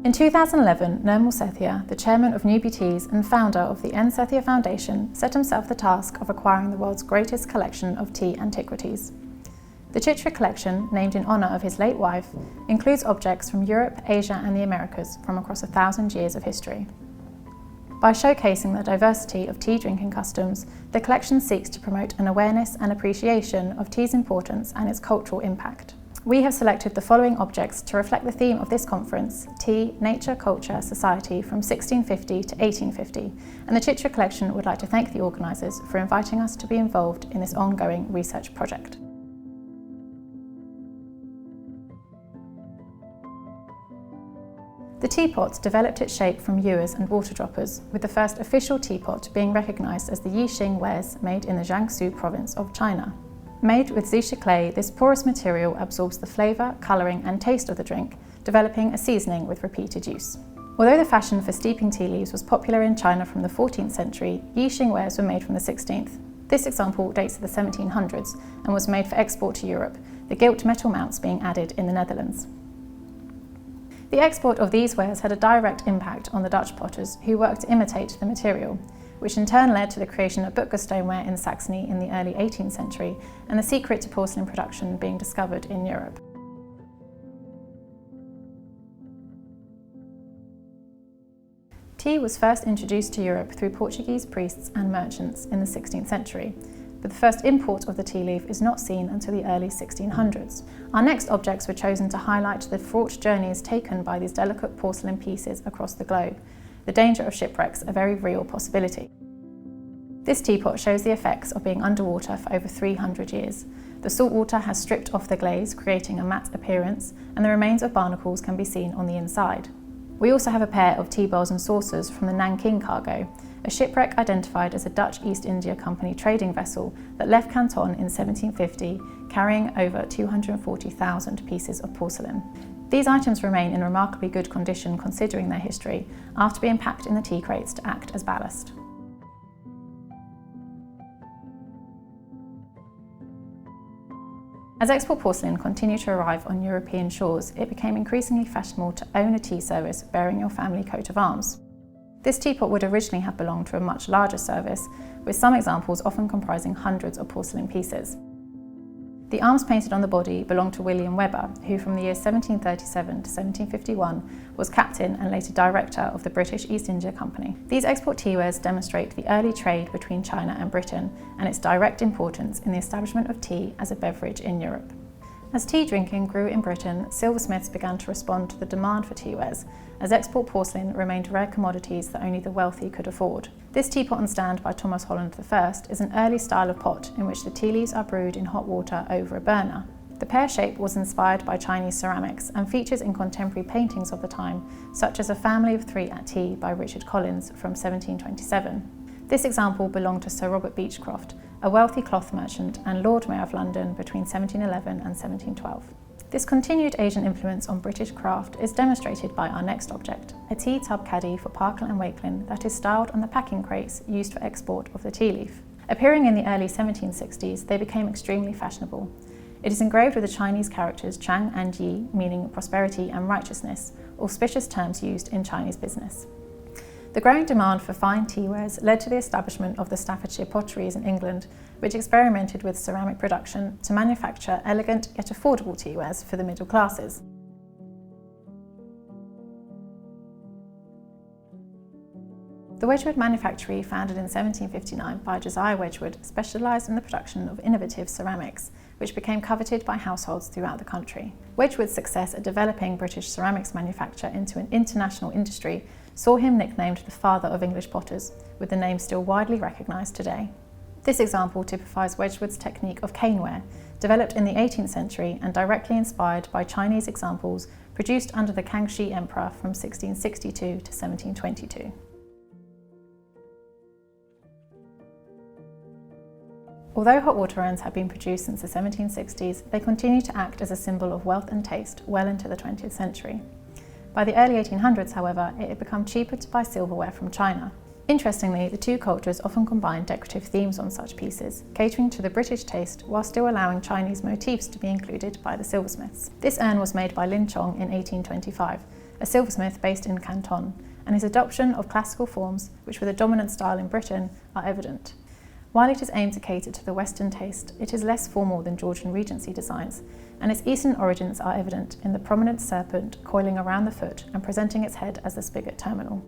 In 2011, Nirmal Sethia, the chairman of Newbie Teas and founder of the N. Sethia Foundation, set himself the task of acquiring the world's greatest collection of tea antiquities. The Chitra Collection, named in honour of his late wife, includes objects from Europe, Asia and the Americas from across 1,000 years of history. By showcasing the diversity of tea drinking customs, the collection seeks to promote an awareness and appreciation of tea's importance and its cultural impact. We have selected the following objects to reflect the theme of this conference, Tea, Nature, Culture, Society from 1650 to 1850, and the Chitra Collection would like to thank the organisers for inviting us to be involved in this ongoing research project. The teapot developed its shape from ewers and water droppers, with the first official teapot being recognised as the Yixing wares made in the Jiangsu province of China. Made with xisha clay, this porous material absorbs the flavour, colouring and taste of the drink, developing a seasoning with repeated use. Although the fashion for steeping tea leaves was popular in China from the 14th century, Yixing wares were made from the 16th. This example dates to the 1700s and was made for export to Europe, the gilt metal mounts being added in the Netherlands. The export of these wares had a direct impact on the Dutch potters who worked to imitate the material, which in turn led to the creation of Butger stoneware in Saxony in the early 18th century and the secret to porcelain production being discovered in Europe. Tea was first introduced to Europe through Portuguese priests and merchants in the 16th century, but the first import of the tea leaf is not seen until the early 1600s. Our next objects were chosen to highlight the fraught journeys taken by these delicate porcelain pieces across the globe. The danger of shipwrecks a very real possibility. This teapot shows the effects of being underwater for over 300 years. The salt water has stripped off the glaze, creating a matte appearance, and the remains of barnacles can be seen on the inside. We also have a pair of tea bowls and saucers from the Nan King Cargo, a shipwreck identified as a Dutch East India Company trading vessel that left Canton in 1750, carrying over 240,000 pieces of porcelain. These items remain in remarkably good condition considering their history, after being packed in the tea crates to act as ballast. As export porcelain continued to arrive on European shores, it became increasingly fashionable to own a tea service bearing your family coat of arms. This teapot would originally have belonged to a much larger service, with some examples often comprising hundreds of porcelain pieces. The arms painted on the body belonged to William Webber, who from the years 1737 to 1751 was captain and later director of the British East India Company. These export teawares demonstrate the early trade between China and Britain and its direct importance in the establishment of tea as a beverage in Europe. As tea drinking grew in Britain, silversmiths began to respond to the demand for teawares, as export porcelain remained rare commodities that only the wealthy could afford. This teapot and stand by Thomas Holland I is an early style of pot in which the tea leaves are brewed in hot water over a burner. The pear shape was inspired by Chinese ceramics and features in contemporary paintings of the time, such as A Family of Three at Tea by Richard Collins from 1727. This example belonged to Sir Robert Beechcroft, a wealthy cloth merchant and Lord Mayor of London between 1711 and 1712. This continued Asian influence on British craft is demonstrated by our next object, a tea tub caddy for Parkland and Wakeland that is styled on the packing crates used for export of the tea leaf. Appearing in the early 1760s, they became extremely fashionable. It is engraved with the Chinese characters Chang and Yi, meaning prosperity and righteousness, auspicious terms used in Chinese business. The growing demand for fine teawares led to the establishment of the Staffordshire potteries in England, which experimented with ceramic production to manufacture elegant yet affordable teawares for the middle classes. The Wedgewood Manufactory, founded in 1759 by Josiah Wedgwood, specialised in the production of innovative ceramics, which became coveted by households throughout the country. Wedgwood's success at developing British ceramics manufacture into an international industry saw him nicknamed the father of English potters, with the name still widely recognised today. This example typifies Wedgwood's technique of caneware, developed in the 18th century and directly inspired by Chinese examples produced under the Kangxi Emperor from 1662 to 1722. Although hot water urns have been produced since the 1760s, they continue to act as a symbol of wealth and taste well into the 20th century. By the early 1800s, however, it had become cheaper to buy silverware from China. Interestingly, the two cultures often combine decorative themes on such pieces, catering to the British taste while still allowing Chinese motifs to be included by the silversmiths. This urn was made by Lin Chong in 1825 a silversmith based in Canton, and his adoption of classical forms, which were the dominant style in Britain, are evident. While it is aimed to cater to the Western taste, it is less formal than Georgian Regency designs, and its Eastern origins are evident in the prominent serpent coiling around the foot and presenting its head as the spigot terminal.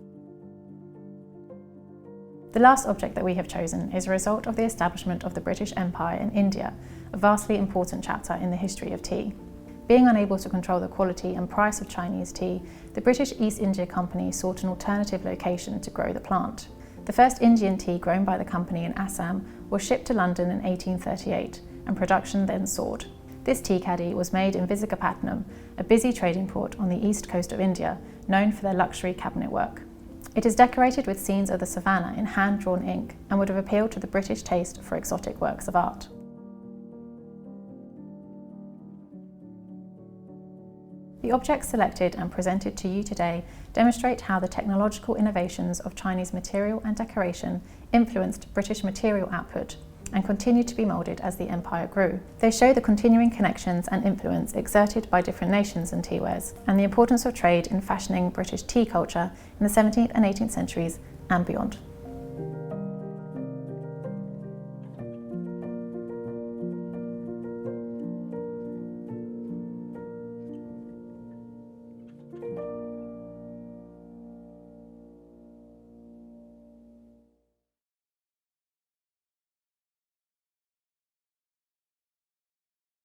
The last object that we have chosen is a result of the establishment of the British Empire in India, a vastly important chapter in the history of tea. Being unable to control the quality and price of Chinese tea, the British East India Company sought an alternative location to grow the plant. The first Indian tea grown by the company in Assam was shipped to London in 1838, and production then soared. This tea caddy was made in Visakhapatnam, a busy trading port on the east coast of India, known for their luxury cabinet work. It is decorated with scenes of the savannah in hand-drawn ink and would have appealed to the British taste for exotic works of art. The objects selected and presented to you today demonstrate how the technological innovations of Chinese material and decoration influenced British material output and continued to be moulded as the empire grew. They show the continuing connections and influence exerted by different nations and teawares, and the importance of trade in fashioning British tea culture in the 17th and 18th centuries and beyond.